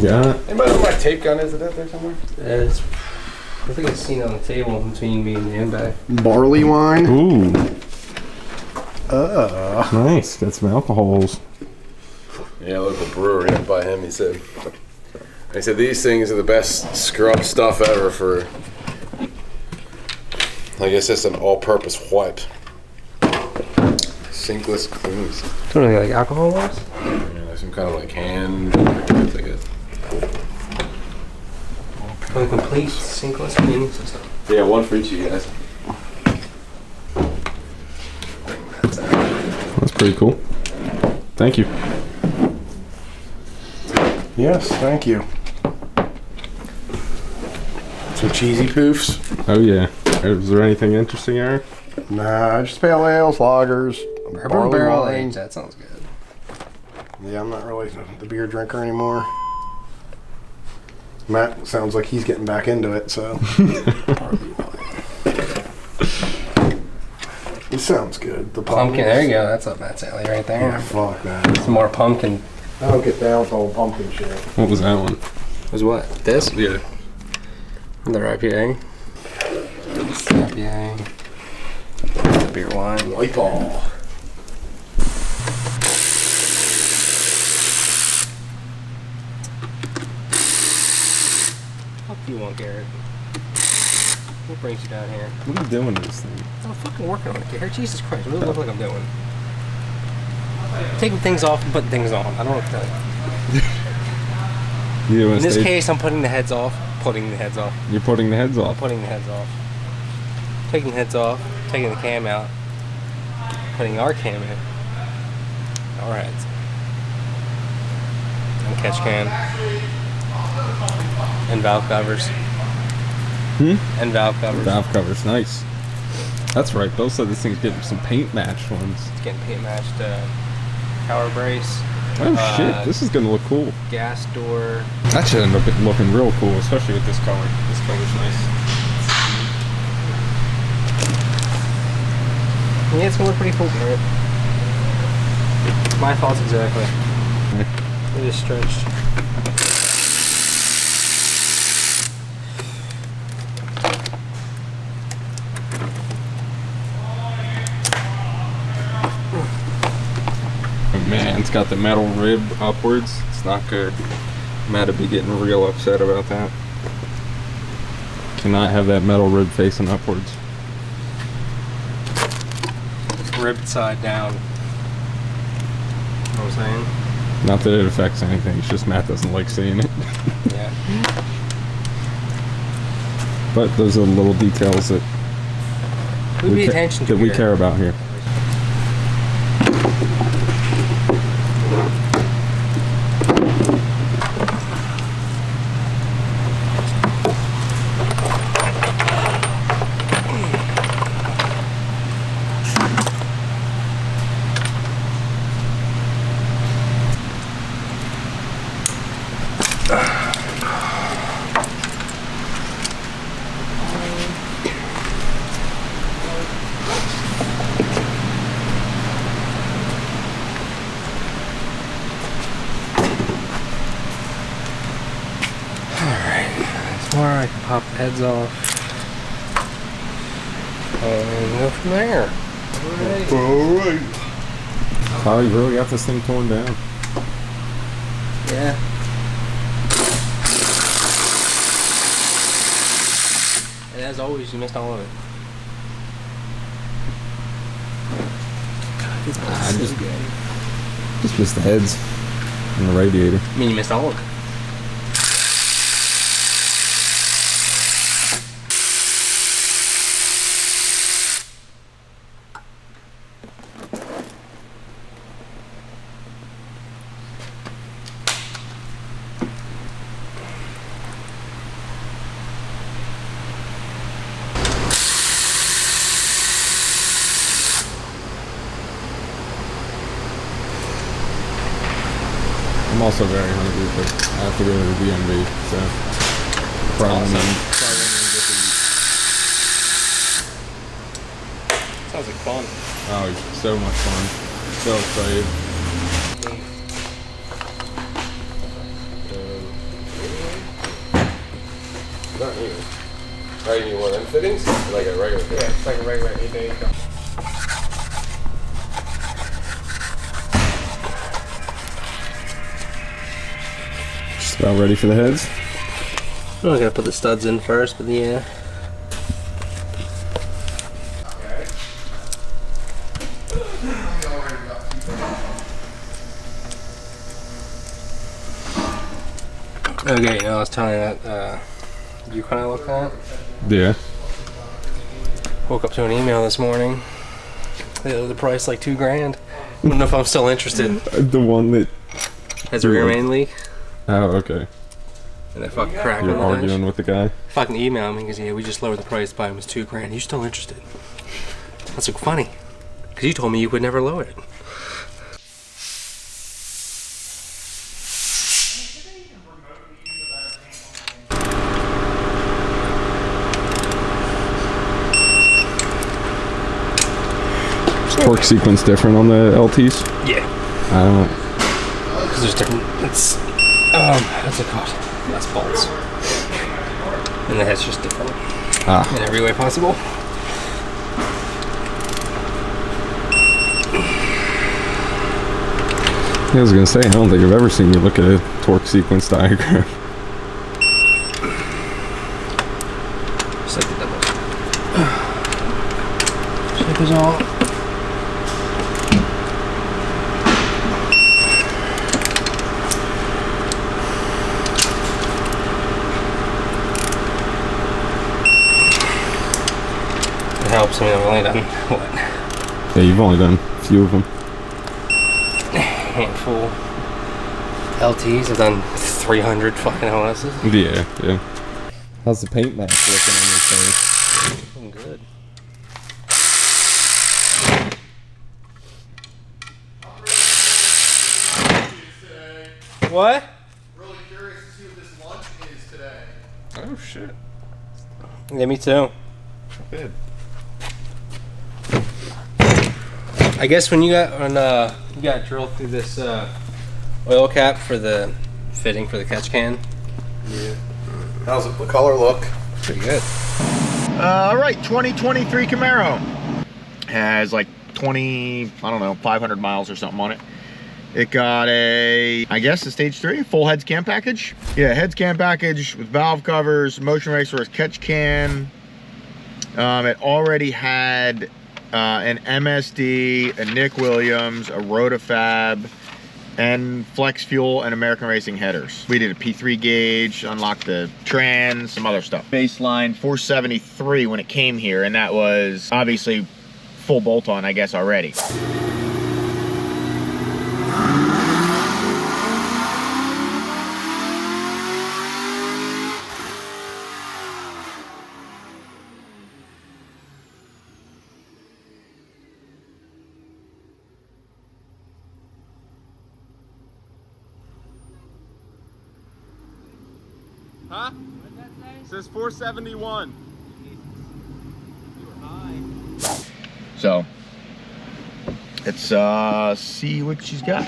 got? Anybody know where my tape gun is? Is it out there somewhere? It's, I think it's seen on the table between me and the handbag. Barley wine. Ooh. Nice. Got some alcohols. Yeah, local brewer. Yeah, by him. He said these things are the best scrub stuff ever for. I guess it's an all-purpose wipe. Sinkless cleans. Don't know like alcohol was? Yeah, like some kind of like hand. It's like a A complete sinkless cleaning system. yeah, one for each of you guys. That's pretty cool. Thank you. Yes, thank you. Some cheesy poofs. Oh yeah. Is there anything interesting, Eric? Nah, just pale ales, lagers, Bourbon barley barrel wine. aged. That sounds good. Yeah, I'm not really the beer drinker anymore. Matt sounds like he's getting back into it, so. It sounds good. The Pumpkin. There you go. That's up Matt's alley right there. Yeah, fuck that. Some more pumpkin. I don't get down with all pumpkin shit. What was that one? Was what? This? Yeah. The IPA. IPA. The beer wine. White ball. What do you want, Garrett? What brings you down here? What are you doing to this thing? I'm fucking working on it, Garrett. Jesus Christ. What do it look like I'm doing? Taking things off and putting things on. I don't know what to tell you. In this case, I'm putting the heads off. Putting the heads off. You're putting the heads I'm off. putting the heads off. Taking the heads off. Taking the cam out. Putting our cam in. Our heads. And catch can. And valve covers. And valve covers. Valve covers, nice. That's right. Bill said this thing's getting some paint matched ones. It's getting paint matched. Power brace. Oh shit! This is gonna look cool. Gas door. That should end up looking real cool, especially with this color. This color's nice. Yeah, it's gonna look pretty cool, Garrett. My thoughts exactly. It is stretched. Man, it's got the metal rib upwards. It's not good. Matt would be getting real upset about that. Cannot have that metal rib facing upwards. Ribbed side down. You know what I'm saying? Not that it affects anything, it's just Matt doesn't like seeing it. Yeah. But those are the little details that We pay attention to we here. care about here. Or I can pop the heads off and go from there. Alright. Oh, you really got this thing torn down. Yeah. And as always, you missed all of it. I just missed the heads and the radiator. I mean, you missed all of it. I'm also very hungry, but I have to go to the DMV, so probably Awesome. won't Sounds like fun. Oh, so much fun. So excited. even. Right, you need one of them fittings? Like a regular fitting? Yeah, it's like a regular 8-day. Just about ready for the heads. I'm gonna put the studs in first, but yeah. Okay, I was telling you that you kind of looked at. Yeah. Woke up to an email this morning. The price like $2,000. I don't know if I'm still interested. The one that. Has a rear main leak, Oh, okay. and I fucking cracked on You're the arguing dash. with the guy. Fucking email me because yeah, we just lowered the price by almost $2,000. You still interested? That's like funny, because you told me you would never lower it. Torque sequence different on the LTs? Yeah. I don't know. Because there's different, it's, what's it called? Less bolts. And the head's just different in every way possible. I was gonna say, I don't think I've ever seen you look at a torque sequence diagram. Just like the double. Check this all. It helps. I mean, I've only done what? Yeah, you've only done a few of them. Handful LTs. I've done 300 fucking OSs. Yeah, yeah. How's the paint match looking on your face? Looking good. What? Really curious to see what this lunch is today. Oh shit. Yeah, me too. Good. I guess when you got drilled through this oil cap for the fitting for the catch can. Yeah. How's the color look? Pretty good. All right, 2023 Camaro has like 500 miles or something on it. It got I guess a stage 3 full heads cam package. Yeah, heads cam package with valve covers, motion racer catch can. It already had an MSD, a Nick Williams, a Rotafab, and flex fuel and American Racing headers. We did a P3 gauge, unlocked the trans, some other stuff. Baseline 473 when it came here, and that was obviously full bolt on, I guess, already. Huh? It says 471. So, let's see what she's got.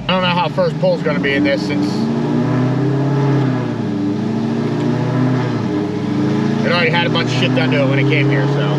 I don't know how first pull's gonna be in this since it already had a bunch of shit done to it when it came here, so.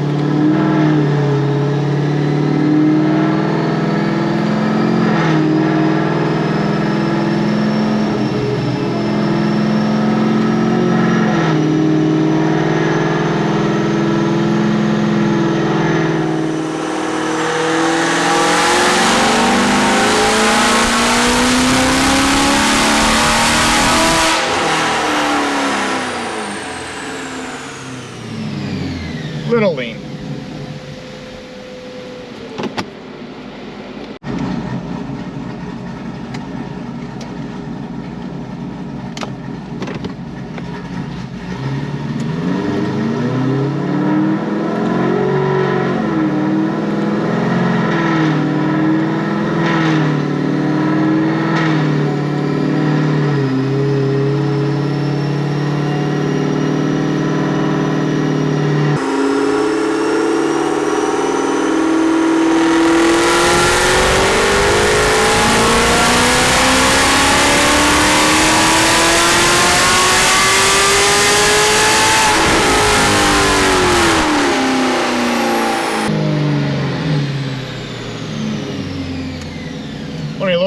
Little lean.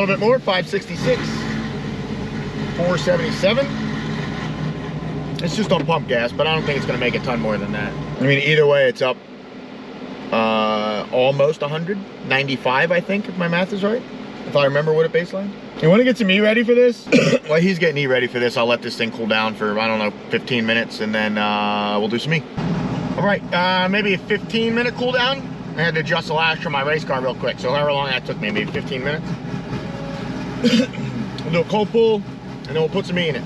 little bit more, 566, 477. It's just on pump gas, but I don't think it's gonna make a ton more than that. I mean, either way, it's up almost 100, 95, I think, if my math is right. If I remember what it baseline. You wanna get some E ready for this? While he's getting E ready for this, I'll let this thing cool down for, I don't know, 15 minutes, and then we'll do some E. All right, maybe a 15-minute cool down. I had to adjust the latch on my race car real quick, so however long that took me, maybe 15 minutes. We'll do a cold pull, and then we'll put some E in it.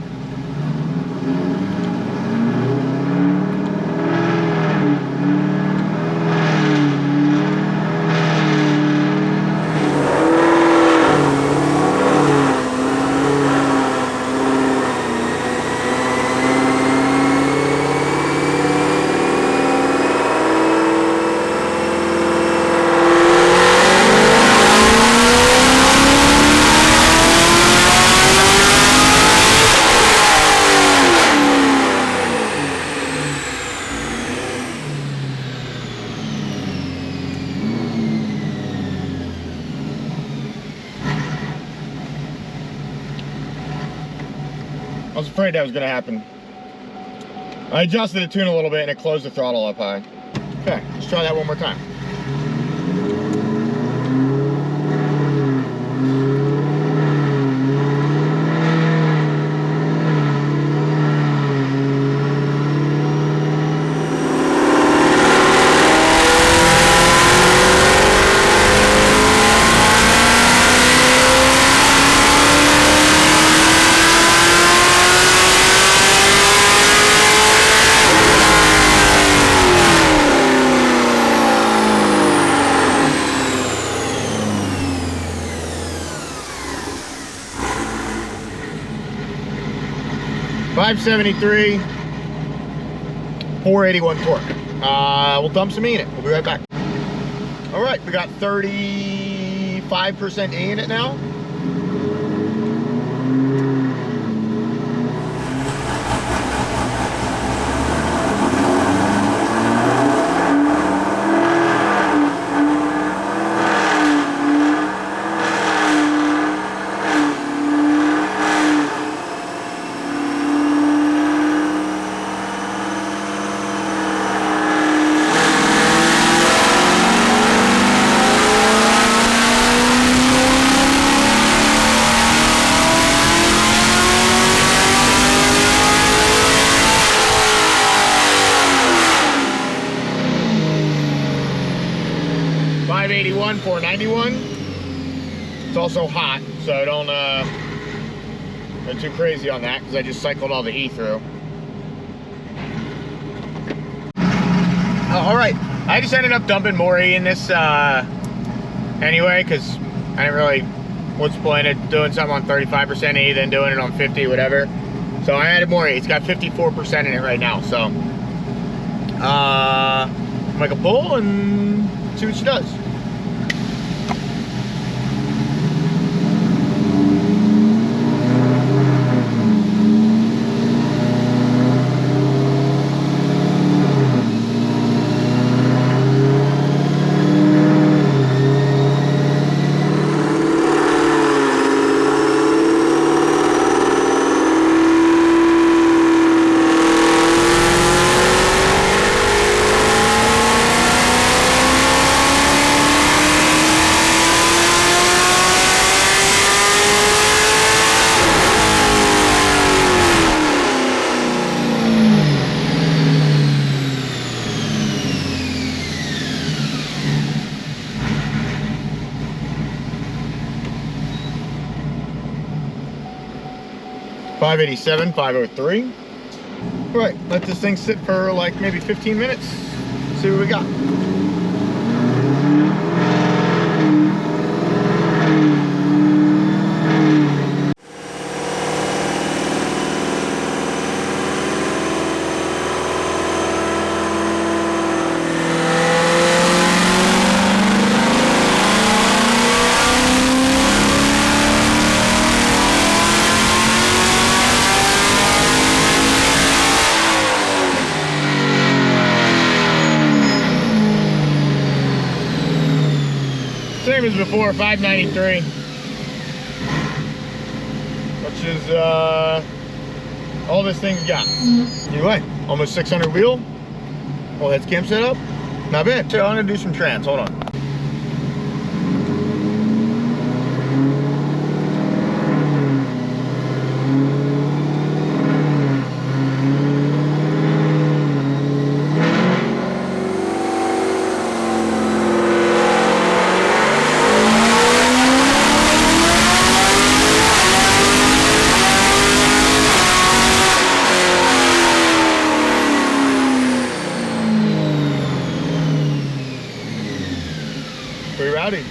I was afraid that was going to happen. I adjusted the tune a little bit and it closed the throttle up high. Okay, let's try that one more time. .573, 481 torque. We'll dump some E in it. We'll be right back. All right, we got 35% E in it now. .581, 491. It's also hot, so don't go too crazy on that because I just cycled all the E through. All right, I just ended up dumping more E in this anyway because I didn't really, what's the point of doing something on 35% E than doing it on 50, whatever. So I added more E. It's got 54% in it right now, so make a pull and see what she does. .587, 503. All right, let this thing sit for like maybe 15 minutes. See what we got. Same as before, 593. which is all this thing's got. Anyway, almost 600 wheel. Whole heads cam setup. Not bad. So I'm gonna do some trans. Hold on. Pretty rowdy.